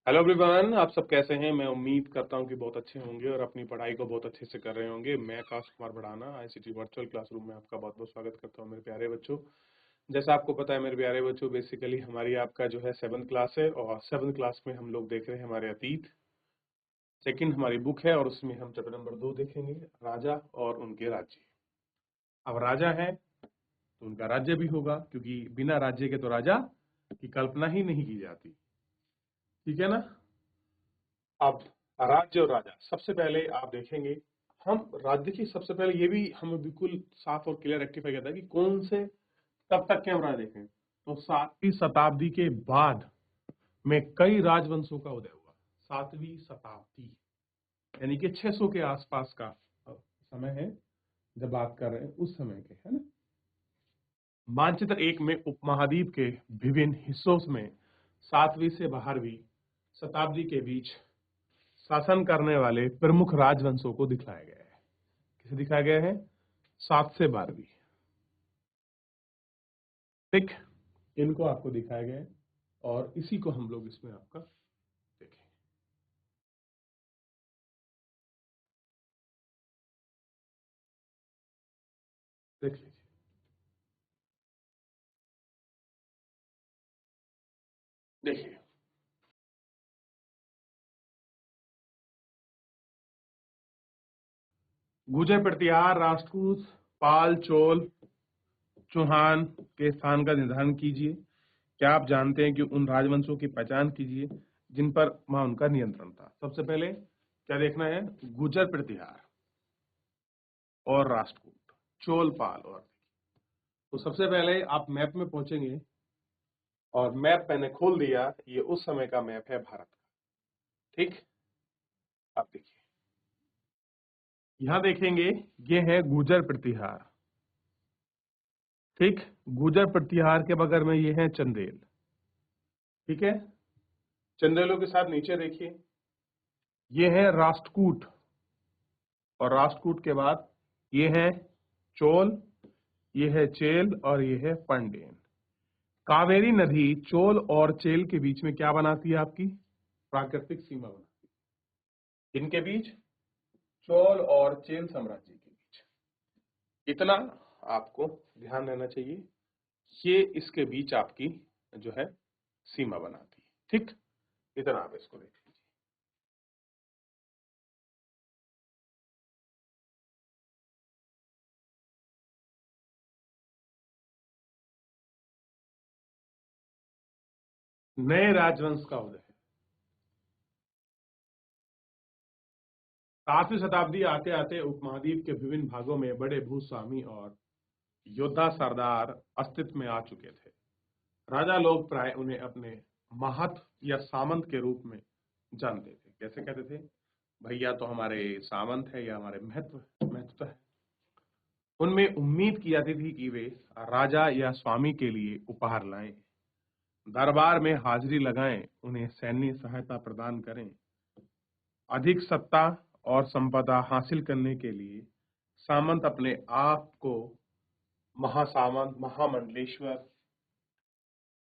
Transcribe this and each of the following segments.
Hello everyone, आप सब कैसे हैं। मैं उम्मीद करता हूं कि बहुत अच्छे होंगे और अपनी पढ़ाई को बहुत अच्छे से कर रहे होंगे। मैं Akash Kumar Bhadana ICT virtual classroom में आपका बहुत बहुत स्वागत करता हूं मेरे प्यारे बच्चों। जैसा आपको पता है मेरे प्यारे बच्चों, बेसिकली हमारी आपका जो है 7th क्लास है और 7th क्लास में हम लोग देख रहे हैं हमारे अतीत। सेकंड हमारी बुक है और उसमें हम चैप्टर नंबर 2 देखेंगे, राजा और उनके राज्य। अब राजा है तो उनका राज्य भी होगा, क्योंकि बिना राज्य के तो राजा की कल्पना ही नहीं की जाती। ठीक है ना। अब राज्य और राजा, सबसे पहले आप देखेंगे हम राज्य की, सबसे पहले ये भी हमें बिल्कुल साफ और क्लियर रेक्टिफाई करता है कि कौन से कब तक के हम राजा देखें। तो 7वीं शताब्दी के बाद में कई राजवंशों का उदय हुआ। 7वीं शताब्दी यानी कि 600 के आसपास का समय है जब बात कर रहे हैं उस समय के, है ना। मानचित्र 1 में उपमहाद्वीप के विभिन्न हिस्सों में 7वीं से 12वीं शताब्दी के बीच शासन करने वाले प्रमुख राजवंशों को दिखाया गया है। किसे दिखाया गया है? 7 से 12वीं। ठीक, इनको आपको दिखाया गया है और इसी को हम लोग इसमें आपका देखें। देख लीजिए। देखिए, गुर्जर प्रतिहार, राष्ट्रकूट, पाल, चोल, चौहान के स्थान का निर्धारण कीजिए। क्या आप जानते हैं कि उन राजवंशों की पहचान कीजिए जिन पर वहां उनका नियंत्रण था। सबसे पहले क्या देखना है? गुर्जर प्रतिहार और राष्ट्रकूट, चोल, पाल और, तो सबसे पहले आप मैप में पहुंचेंगे और मैप मैंने खोल दिया। ये उस समय का मैप है भारत का। ठीक, आप देखिए, यहां देखेंगे ये है गुर्जर प्रतिहार। ठीक, गुर्जर प्रतिहार के बगल में ये है चंदेल। ठीक है, चंदेलों के साथ नीचे देखिए ये है राष्ट्रकूट और राष्ट्रकूट के बाद ये है चोल, ये है चेल और ये है पंडेन। कावेरी नदी चोल और चेल के बीच में क्या बनाती है? आपकी प्राकृतिक सीमा बनाती है। इनके बीच, चोल और चेल साम्राज्य के बीच, इतना आपको ध्यान रहना चाहिए। ये इसके बीच आपकी जो है सीमा बनाती है। ठीक, इतना आप इसको देख लीजिए। नए राजवंश का उदय। 7वीं शताब्दी आते आते उपमहाद्वीप के विभिन्न भागों में बड़े भूस्वामी और योद्धा सरदार अस्तित्व में आ चुके थे। राजा लोग प्राय उन्हें अपने महत या सामंत के रूप में जानते थे। कैसे कहते थे? भैया तो हमारे सामंत है या हमारे महत्व है। उनमें उम्मीद की जाती थी कि वे राजा या स्वामी के लिए उपहार लाएं, दरबार में हाजिरी लगाएं, उन्हें सैन्य सहायता प्रदान करें। अधिक सत्ता और संपदा हासिल करने के लिए सामंत अपने आप को महासामंत, महामंडलेश्वर,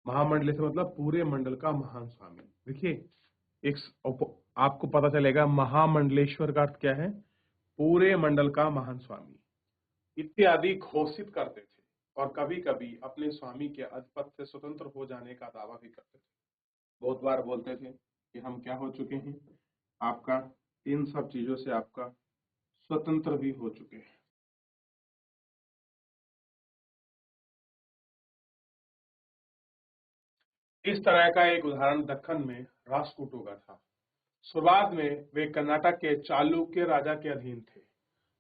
महामंडलेश्वर मतलब पूरे मंडल का महान स्वामी। देखिए, एक आपको पता चलेगा महामंडलेश्वर का अर्थ क्या है। पूरे मंडल का महान स्वामी इत्यादि घोषित करते थे और कभी कभी अपने स्वामी के अधिपत्य से स्वतंत्र हो जाने का दावा भी करते थे। बहुत बार बोलते थे कि हम क्या हो चुके हैं, आपका इन सब चीजों से आपका स्वतंत्र भी हो चुके हैं। इस तरह का एक उदाहरण दक्कन में राष्ट्रकूटों का था। शुरुआत में वे कर्नाटक के चालुक्य राजा के अधीन थे।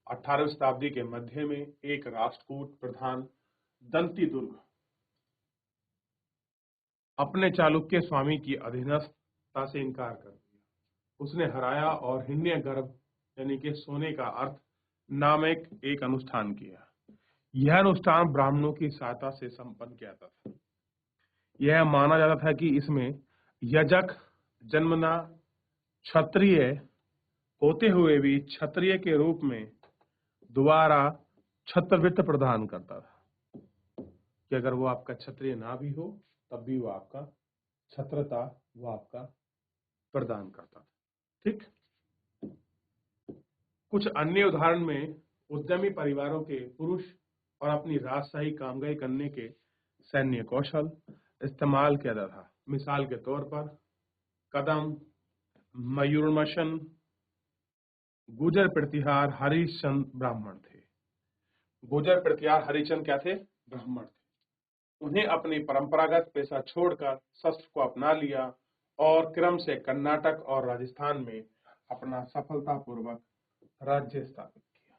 18वीं शताब्दी के मध्य में एक राष्ट्रकूट प्रधान दंती दुर्ग अपने चालुक्य स्वामी की अधीनस्थता से इनकार कर दिया। उसने हराया और हिरण्य गर्भ यानी कि सोने का अर्थ नामक एक अनुष्ठान किया। यह अनुष्ठान ब्राह्मणों की सहायता से संपन्न किया जाता था। यह माना जाता था कि इसमें यजक जन्मना क्षत्रिय होते हुए भी क्षत्रिय के रूप में दोबारा छत्रवृत्ति प्रदान करता था कि अगर वो आपका क्षत्रिय ना भी हो तब भी वो आपका छत्रता, वो आपका प्रदान करता था। ठीक, कुछ अन्य उदाहरण में उद्यमी परिवारों के पुरुष और अपनी राजशाही कामगाही करने के सैन्य कौशल इस्तेमाल किया जाता था। मिसाल के तौर पर कदम, मयूरमशन, गुजर प्रतिहार हरिश्चंद्र ब्राह्मण थे। गुजर प्रतिहार हरिश्चंद्र क्या थे? ब्राह्मण थे। उन्हें अपनी परंपरागत पेशा छोड़कर शस्त्र को अपना लिया और क्रम से कर्नाटक और राजस्थान में अपना सफलतापूर्वक राज्य स्थापित किया।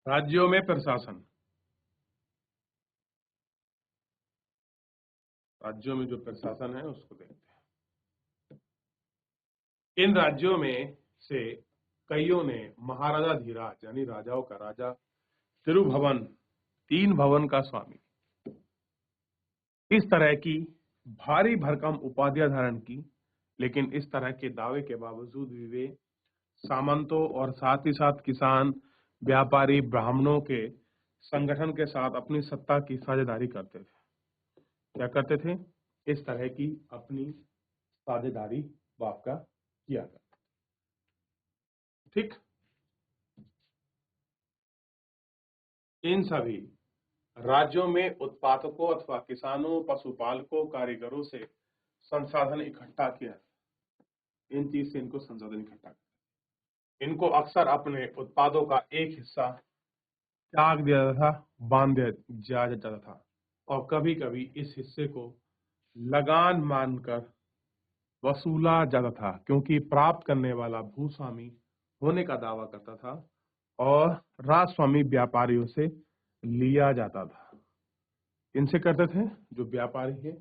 राज्यों में प्रशासन, राज्यों में जो प्रशासन है उसको देखते हैं। इन राज्यों में से कईयों ने महाराजा धीराज यानी राजाओं का राजा, तिरुभवन, 3 भवन का स्वामी, इस तरह की भारी भरकम उपाधियां धारण की। लेकिन इस तरह के दावे के बावजूद भी वे सामंतों और साथ ही साथ किसान, व्यापारी, ब्राह्मणों के संगठन के साथ अपनी सत्ता की साझेदारी करते थे। क्या करते थे? इस तरह की अपनी साझेदारी वो आपका किया करते। ठीक, इन सभी राज्यों में उत्पादकों अथवा किसानों, पशुपालकों, कारीगरों से संसाधन इकट्ठा किया। इन चीज से इनको संसाधन इकट्ठा किया। इनको अक्सर अपने उत्पादों का एक हिस्सा त्याग दिया जाता था, बांध दिया जाता था, और कभी कभी इस हिस्से को लगान मानकर वसूला जाता था, क्योंकि प्राप्त करने वाला भूस्वामी होने का दावा करता था और राजस्वामी व्यापारियों से लिया जाता था। इनसे करते थे, जो व्यापारी है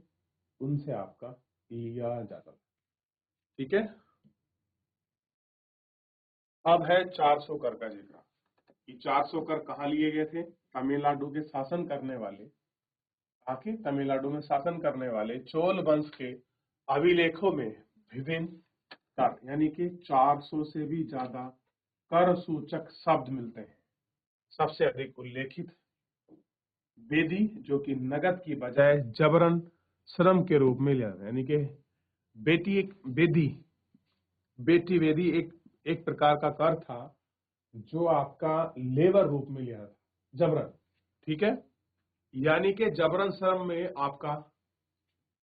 उनसे आपका लिया जाता था। ठीक है, अब है 400 कर का जिक्र। ये 400 कर कहाँ लिए गए थे? तमिलनाडु के शासन करने वाले, आखिर तमिलनाडु में शासन करने वाले चोल वंश के अभिलेखों में विभिन्न कर यानी कि 400 से भी ज्यादा कर सूचक शब्द मिलते हैं। सबसे अधिक उल्लेखित वेदी, जो कि नगद की बजाय जबरन श्रम के रूप में लिया जाता है, यानी कि बेटी वेदी एक प्रकार का कर था जो आपका लेबर रूप में लिया था, जबरन। ठीक है, यानी कि जबरन श्रम में आपका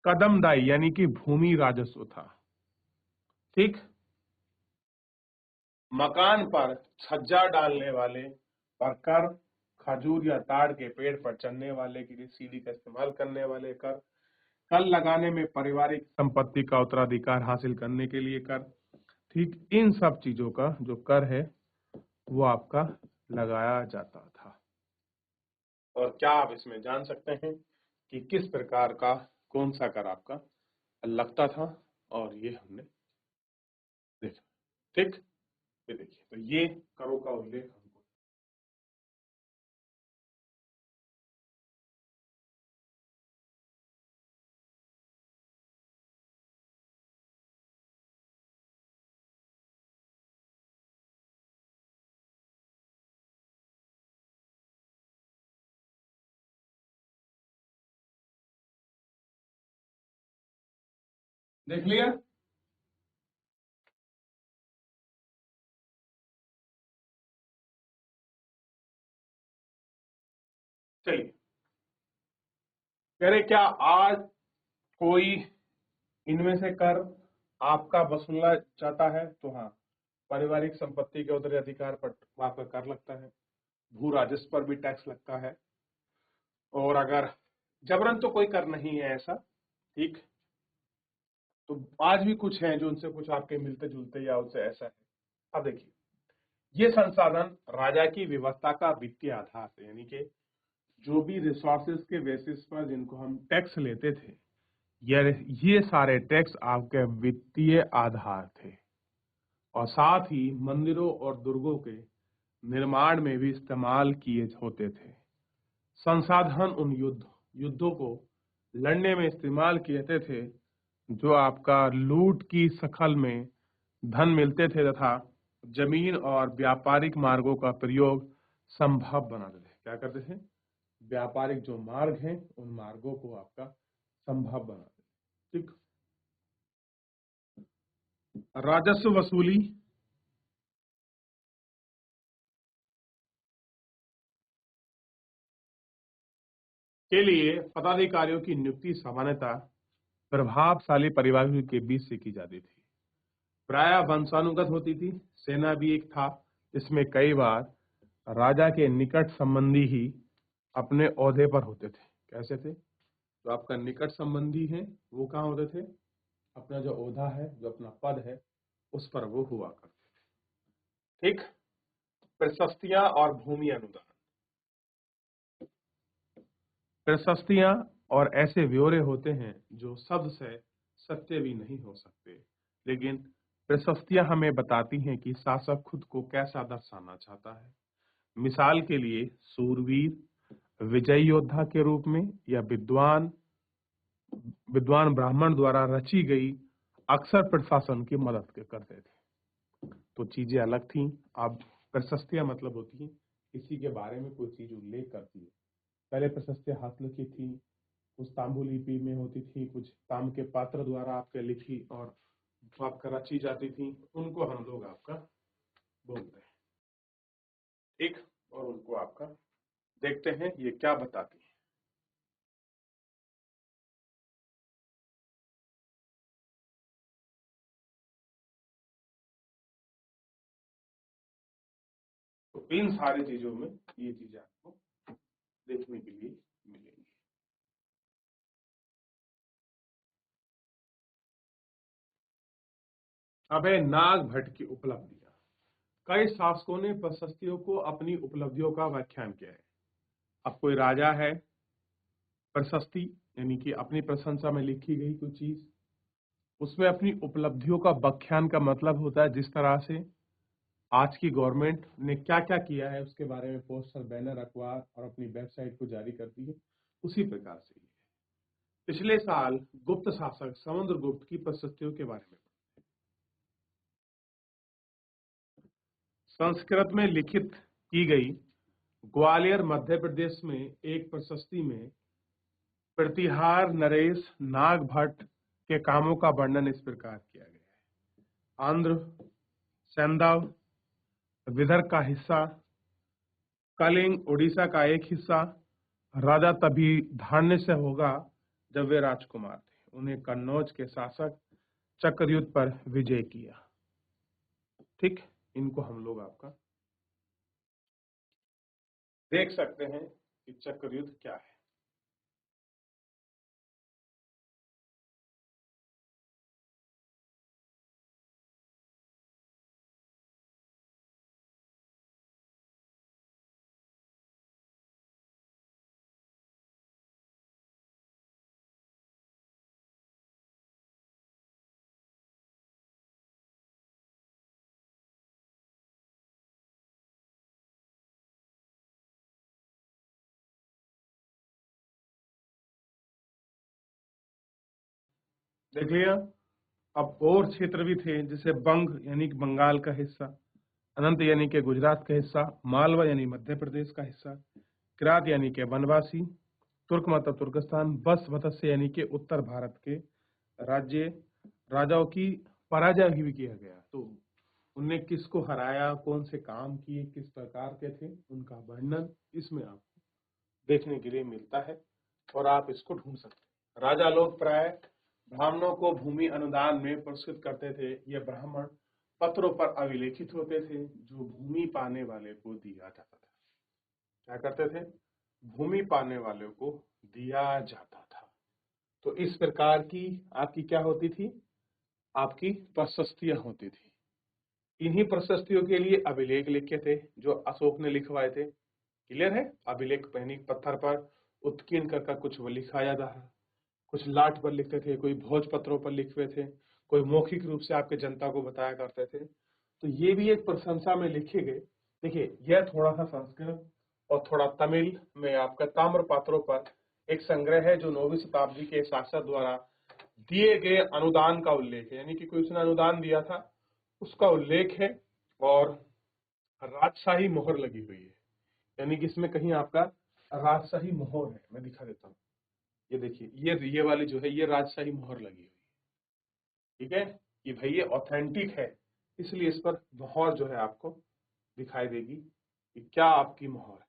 कदमदाई यानी कि भूमि राजस्व था। ठीक, मकान पर छज्जा डालने वाले पर कर, खजूर या ताड़ के पेड़ पर चढ़ने वाले के लिए सीढ़ी का इस्तेमाल करने वाले कर, कल लगाने में पारिवारिक संपत्ति का उत्तराधिकार हासिल करने के लिए कर। ठीक, इन सब चीजों का जो कर है वो आपका लगाया जाता था। और क्या आप इसमें जान सकते हैं कि किस प्रकार का कौन सा कर आपका लगता था? और ये हमने देखा। ठीक, ये देखिए, तो ये करों का उल्लेख हमको देख लिया। चलिए, कह रहे क्या आज कोई इनमें से कर आपका वसूला चाहता है? तो हाँ, पारिवारिक संपत्ति के उत्तराधिकार पर आपका कर लगता है, भू राजस्व पर भी टैक्स लगता है, और अगर जबरन तो कोई कर नहीं है ऐसा। ठीक, तो आज भी कुछ हैं जो उनसे कुछ आपके मिलते जुलते या उससे ऐसा है। अब देखिए, ये संसाधन राजा की व्यवस्था का वित्तीय आधार है, यानी कि जो भी रिसोर्सेज के बेसिस पर जिनको हम टैक्स लेते थे, ये सारे टैक्स आपके वित्तीय आधार थे, और साथ ही मंदिरों और दुर्गों के निर्माण में भी इस्तेमाल किए होते थे। संसाधन उन युद्धों को लड़ने में इस्तेमाल किए जाते थे जो आपका लूट की शक्ल में धन मिलते थे तथा जमीन और व्यापारिक मार्गों का प्रयोग संभव बनाते थे। क्या करते थे? व्यापारिक जो मार्ग हैं उन मार्गों को आपका संभव बनाते थे। ठीक। राजस्व वसूली के लिए पदाधिकारियों की नियुक्ति सामान्यतः प्रभावशाली परिवारों के बीच से की जाती थी। प्राय वंशानुगत होती थी। सेना भी एक था, इसमें कई बार राजा के निकट संबंधी ही अपने ओहदे पर होते थे। कैसे थे? तो आपका निकट संबंधी है वो कहाँ होते थे? अपना जो ओहदा है, जो अपना पद है, उस पर वो हुआ करते थे। ठीक। प्रशस्तियां और भूमि अनुदान। प्रशस्तियां और ऐसे ब्यौरे होते हैं जो शब्द से सत्य भी नहीं हो सकते, लेकिन प्रशस्तियां हमें बताती हैं कि शासक खुद को कैसा दर्शाना चाहता है। मिसाल के लिए सूरवीर, विजयी योद्धा के रूप में, या विद्वान ब्राह्मण द्वारा रची गई अक्सर प्रशासन की मदद करते थे। तो चीजें अलग थी। अब प्रशस्तियां मतलब होती है किसी के बारे में कोई चीज उल्लेख करती है। पहले प्रशस्तियां हस्तलिखित थी, कुछ तांबू लिपि में होती थी, कुछ ताम के पात्र द्वारा आपके लिखी और आपका रची जाती थी। उनको हम लोग आपका बोलते हैं। ठीक। और उनको आपका देखते हैं ये क्या बताती है। तो इन सारी चीजों में ये चीजें आपको देखने के लिए मिलेंगी। अब है नाग भट्ट की उपलब्धियां। कई शासकों ने प्रशस्तियों को अपनी उपलब्धियों का व्याख्यान किया है। अब कोई राजा है, प्रशस्ति यानी कि अपनी प्रशंसा में लिखी गई कोई चीज, उसमें अपनी उपलब्धियों का व्याख्यान का मतलब होता है जिस तरह से आज की गवर्नमेंट ने क्या क्या किया है उसके बारे में पोस्टर, बैनर, अखबार और अपनी वेबसाइट को जारी करती है, उसी प्रकार से ही है। पिछले साल गुप्त शासक समुद्रगुप्त की प्रशस्तियों के बारे में संस्कृत में लिखित की गई ग्वालियर मध्य प्रदेश में एक प्रशस्ति में प्रतिहार नरेश नाग भट्ट के कामों का वर्णन इस प्रकार किया गया है। आंध्र, सैंधव, विदर्भ का हिस्सा, कलिंग उड़ीसा का एक हिस्सा। राजा तभी धान्य से होगा जब वे राजकुमार थे। उन्हें कन्नौज के शासक चक्रयुद्ध पर विजय किया। ठीक। इनको हम लोग आपका देख सकते हैं कि चक्रयुद्ध क्या है। देख लिया। अब और क्षेत्र भी थे जैसे बंग यानी कि बंगाल का हिस्सा, अनंत यानी कि गुजरात का हिस्सा, मालवा यानी मध्य प्रदेश का हिस्सा, किरात यानी कि वनवासी, तुर्क मतलब तुर्कस्तान, बस मत्स्य यानी कि उत्तर भारत के राज्य। राजाओं की पराजय भी किया गया, तो उनने किसको हराया, कौन से काम किए, किस प्रकार के थे, उनका वर्णन इसमें आपको देखने के लिए मिलता है और आप इसको ढूंढ सकते हैं। राजा लोग प्राय ब्राह्मणों को भूमि अनुदान में पुरस्कृत करते थे। ये ब्राह्मण पत्रों पर अभिलेखित होते थे जो भूमि पाने वाले को दिया जाता था। क्या करते थे? भूमि पाने वाले को दिया जाता था। तो इस प्रकार की आपकी क्या होती थी? आपकी प्रशस्तियां होती थी। इन्हीं प्रशस्तियों के लिए अभिलेख लिखे थे जो अशोक ने लिखवाए थे। क्लियर है? अभिलेख पहनी पत्थर पर उत्कीर्ण कर कुछ वो लिखा जाता है, कुछ लाट पर लिखते थे, कोई भोज पत्रों पर लिखते थे, कोई मौखिक रूप से आपके जनता को बताया करते थे। तो ये भी एक प्रशंसा में लिखे गए। देखिए, यह थोड़ा सा संस्कृत और थोड़ा तमिल में आपका ताम्र पात्रों पर एक संग्रह है जो 9वीं शताब्दी के शासक द्वारा दिए गए अनुदान का उल्लेख है, यानी कि कोई उसने अनुदान दिया था उसका उल्लेख है और राजशाही मोहर लगी हुई है, यानी कि इसमें कहीं आपका राजशाही मोहर है। मैं दिखा देता हूँ, ये देखिए, ये वाली जो है ये राजशाही मोहर लगी हुई है, ठीक है, कि भाई ये ऑथेंटिक है, इसलिए इस पर मोहर जो है आपको दिखाई देगी कि क्या आपकी मोहर है,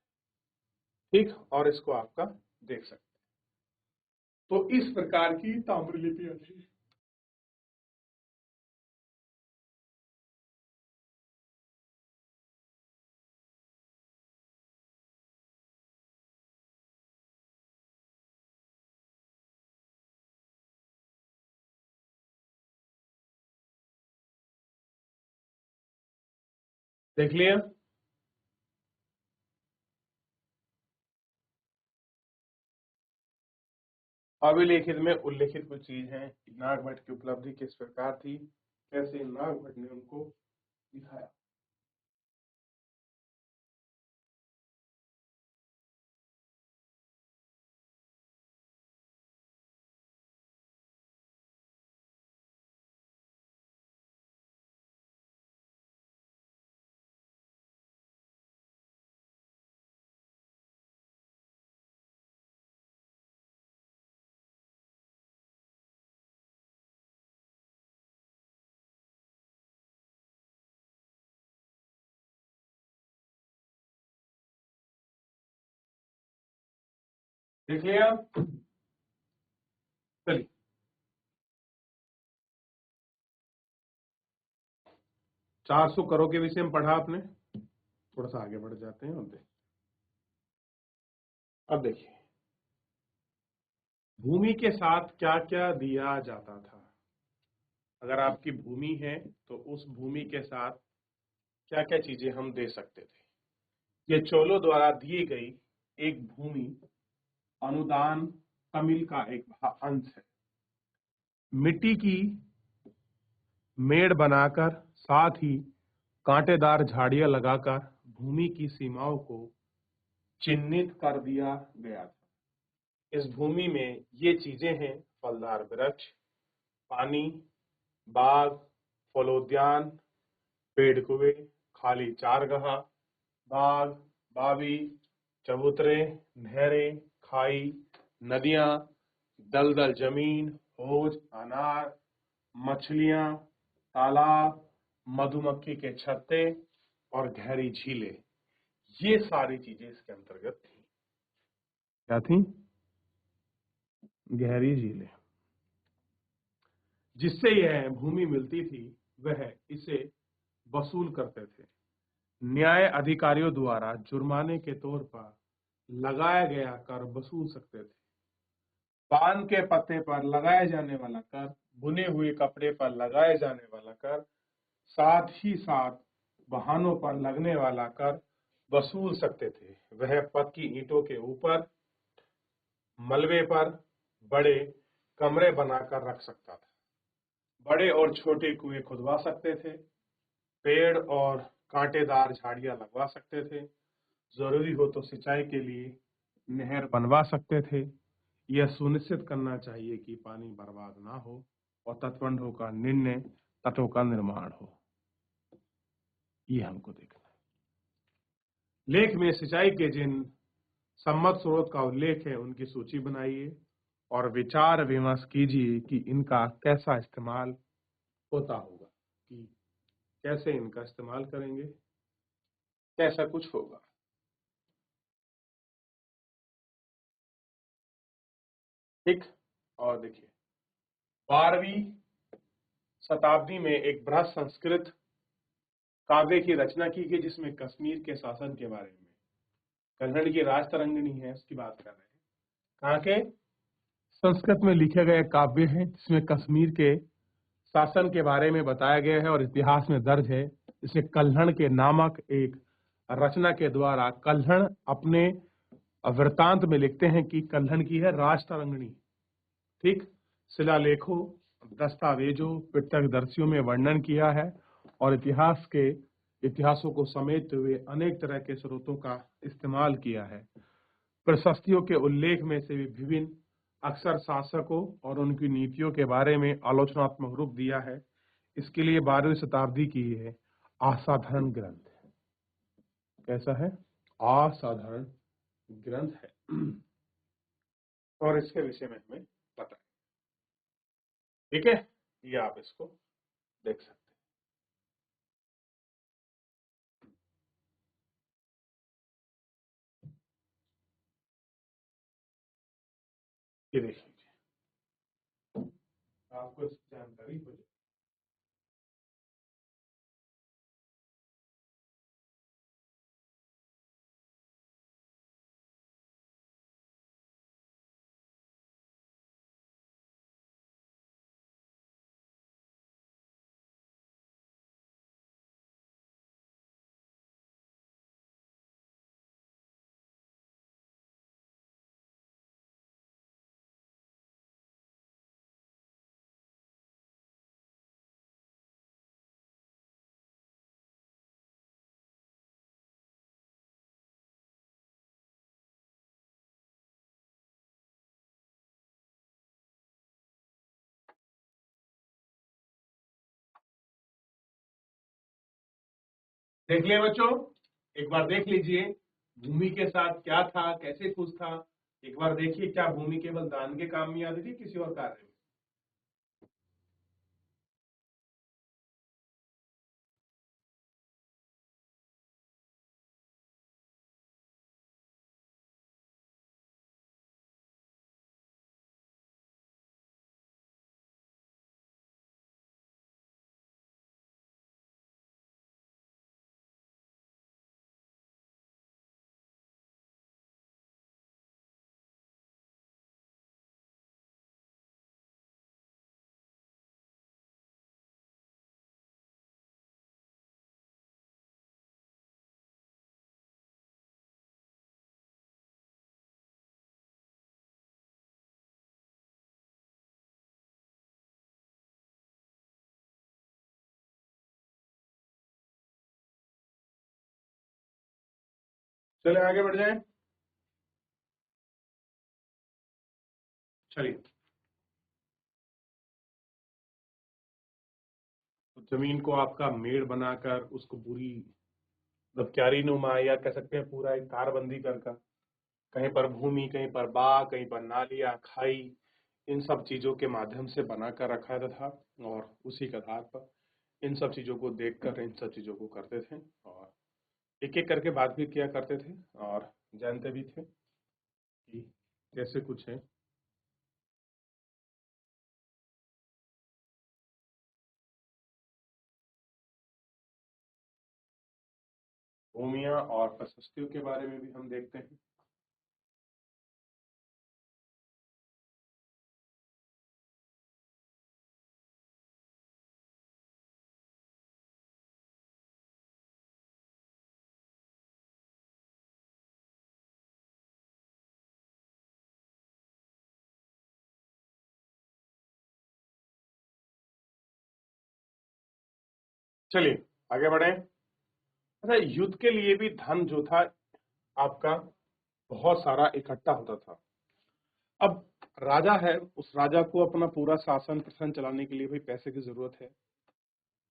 ठीक, और इसको आपका देख सकते हैं। तो इस प्रकार की ताम्रलिपि थी। देख लिया। अभिलेखित में उल्लेखित कुछ चीज है, नागभट्ट की उपलब्धि किस प्रकार थी, कैसे नागभट्ट ने उनको दिखाया। देख लिया, चलिए 400 करोड़ के विषय में पढ़ा आपने, थोड़ा सा आगे बढ़ जाते हैं। अब देखिए भूमि के साथ क्या क्या दिया जाता था। अगर आपकी भूमि है तो उस भूमि के साथ क्या क्या चीजें हम दे सकते थे। ये चोलों द्वारा दी गई एक भूमि अनुदान तमिल का एक अंश है। मिट्टी की मेड़ बनाकर, साथ ही कांटेदार झाड़ियां लगाकर भूमि की सीमाओं को चिन्हित कर दिया गया था। इस भूमि में ये चीजें हैं, फलदार वृक्ष, पानी, बाग, फलोद्यान, पेड़ कुएं, खाली चारगाह, बाग, बावी, चबूतरे, नहरें, खाई, नदियां, दलदल जमीन, हौज, अनार, मछलियां, तालाब, मधुमक्खी के छत्ते और गहरी झीलें, ये सारी चीजें इसके अंतर्गत थी। क्या थी? गहरी झीलें। जिससे यह भूमि मिलती थी वह इसे वसूल करते थे। न्याय अधिकारियों द्वारा जुर्माने के तौर पर लगाया गया कर वसूल सकते थे। पान के पत्ते पर लगाए जाने वाला कर, बुने हुए कपड़े पर लगाए जाने वाला कर, साथ ही साथ वाहनों पर लगने वाला कर वसूल सकते थे। वह पक्की ईंटों के ऊपर, मलबे पर बड़े कमरे बनाकर रख सकता था। बड़े और छोटे कुएं खुदवा सकते थे। पेड़ और कांटेदार झाड़ियां लगवा सकते थे। जरूरी हो तो सिंचाई के लिए नहर बनवा सकते थे। यह सुनिश्चित करना चाहिए कि पानी बर्बाद ना हो और तटबंधों का निर्णय तटों का निर्माण हो। ये हमको देखना है। लेख में सिंचाई के जिन सम्मत स्रोत का उल्लेख है उनकी सूची बनाइए और विचार विमर्श कीजिए कि इनका कैसा इस्तेमाल होता होगा, कि कैसे इनका इस्तेमाल करेंगे, कैसा कुछ होगा। ठीक, और देखिए 12वीं शताब्दी में एक बृहद संस्कृत काव्य की रचना की गई जिसमें कश्मीर के शासन के बारे में, कन्नड़ की राज तरंगिणी है उसकी बात कर रहे हैं। कहाँ के? संस्कृत में लिखे गए काव्य हैं जिसमें कश्मीर के शासन के बारे में बताया गया है और इतिहास में दर्ज है। इसे कल्हण के नामक एक रचना के द्वारा कल्हण अपने वृत्तांत में लिखते हैं कि कल्हण की है राज तरंगिणी। ठीक, शिलालेखों, दस्तावेजों, प्रत्यक्षदर्शियों में वर्णन किया है और इतिहासों को समेटते हुए अनेक तरह के स्रोतों का इस्तेमाल किया है। प्रशस्तियों के उल्लेख में से भी विभिन्न अक्सर शासकों और उनकी नीतियों के बारे में आलोचनात्मक रूप दिया है। इसके लिए 12वीं शताब्दी की ये असाधारण ग्रंथ है। कैसा है? असाधारण ग्रंथ है और इसके विषय में हमें पता है। ठीक है, ये आप इसको देख सकते हैं। ये देख लीजिए, आपको इसकी जानकारी हो जाए। देख लिया बच्चों, एक बार देख लीजिए भूमि के साथ क्या था, कैसे कुछ था। एक बार देखिए, क्या भूमि केवल दान के काम में आती थी, किसी और कार्य में? चले आगे बढ़ जाएं। चलिए, तो जमीन को आपका मेड़ बनाकर उसको पूरी मतलब क्यारी नुमा या कह सकते हैं पूरा एक तारबंदी कर कर, कहीं पर भूमि, कहीं पर बाग, कहीं पर नालियां, खाई, इन सब चीजों के माध्यम से बनाकर रखा था। और उसी के आधार पर इन सब चीजों को देखकर इन सब चीजों को करते थे और एक एक करके बात भी किया करते थे और जानते भी थे कि कैसे कुछ है। भूमिया और प्रशस्तियों के बारे में भी हम देखते हैं। चलिए आगे बढ़े। अच्छा, युद्ध के लिए भी धन जो था आपका बहुत सारा इकट्ठा होता था। अब राजा है, उस राजा को अपना पूरा शासन प्रशासन चलाने के लिए भाई पैसे की जरूरत है।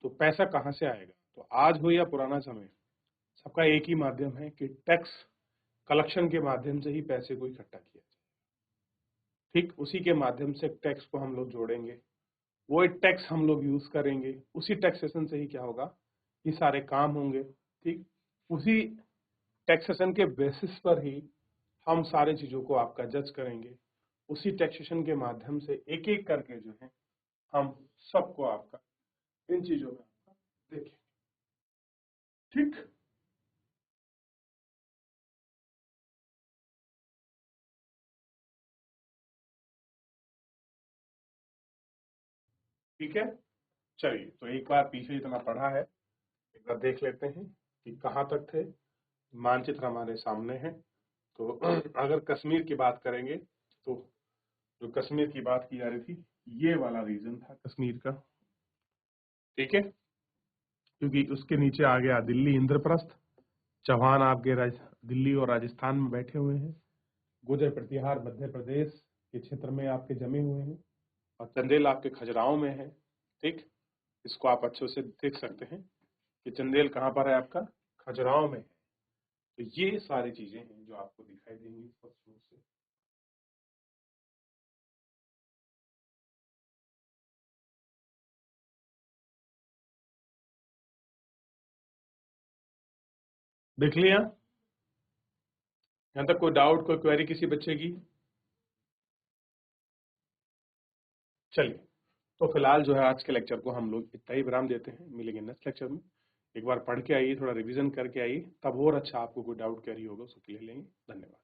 तो पैसा कहाँ से आएगा? तो आज हो या पुराना समय, सबका एक ही माध्यम है कि टैक्स कलेक्शन के माध्यम से ही पैसे को इकट्ठा किया जाए। ठीक उसी के माध्यम से टैक्स को हम लोग जोड़ेंगे, वो टैक्स हम लोग यूज करेंगे, उसी टैक्सेशन से ही क्या होगा, ये सारे काम होंगे। ठीक उसी टैक्सेशन के बेसिस पर ही हम सारी चीजों को आपका जज करेंगे। उसी टैक्सेशन के माध्यम से एक एक करके जो है हम सबको आपका इन चीजों में आपका देखें। ठीक, ठीक है। चलिए, तो एक बार पीछे इतना पढ़ा है, एक बार देख लेते हैं कि कहाँ तक थे। मानचित्र हमारे सामने है। तो अगर कश्मीर की बात करेंगे तो जो कश्मीर की बात की जा रही थी, ये वाला रीजन था कश्मीर का। ठीक है, क्योंकि उसके नीचे आ गया दिल्ली, इंद्रप्रस्थ। चौहान आपके दिल्ली और राजस्थान में बैठे हुए हैं। गुर्जर प्रतिहार मध्य प्रदेश के क्षेत्र में आपके जमे हुए हैं और चंदेल आपके खजुराहो में है। ठीक, इसको आप अच्छे से देख सकते हैं कि चंदेल कहाँ पर है आपका, खजुराहो में है। तो ये सारी चीजें हैं जो आपको दिखाई देंगी फर्स्ट फ्लोर से। देख लिया? यहाँ तक कोई डाउट, कोई क्वेरी किसी बच्चे की? चलिए, तो फिलहाल जो है आज के लेक्चर को हम लोग इतना ही विराम देते हैं, मिलेंगे नेक्स्ट लेक्चर में। एक बार पढ़ के आइए, थोड़ा रिवीजन करके आइए, तब और अच्छा आपको कोई डाउट क्वेरी होगा उसको क्लियर लेंगे। धन्यवाद।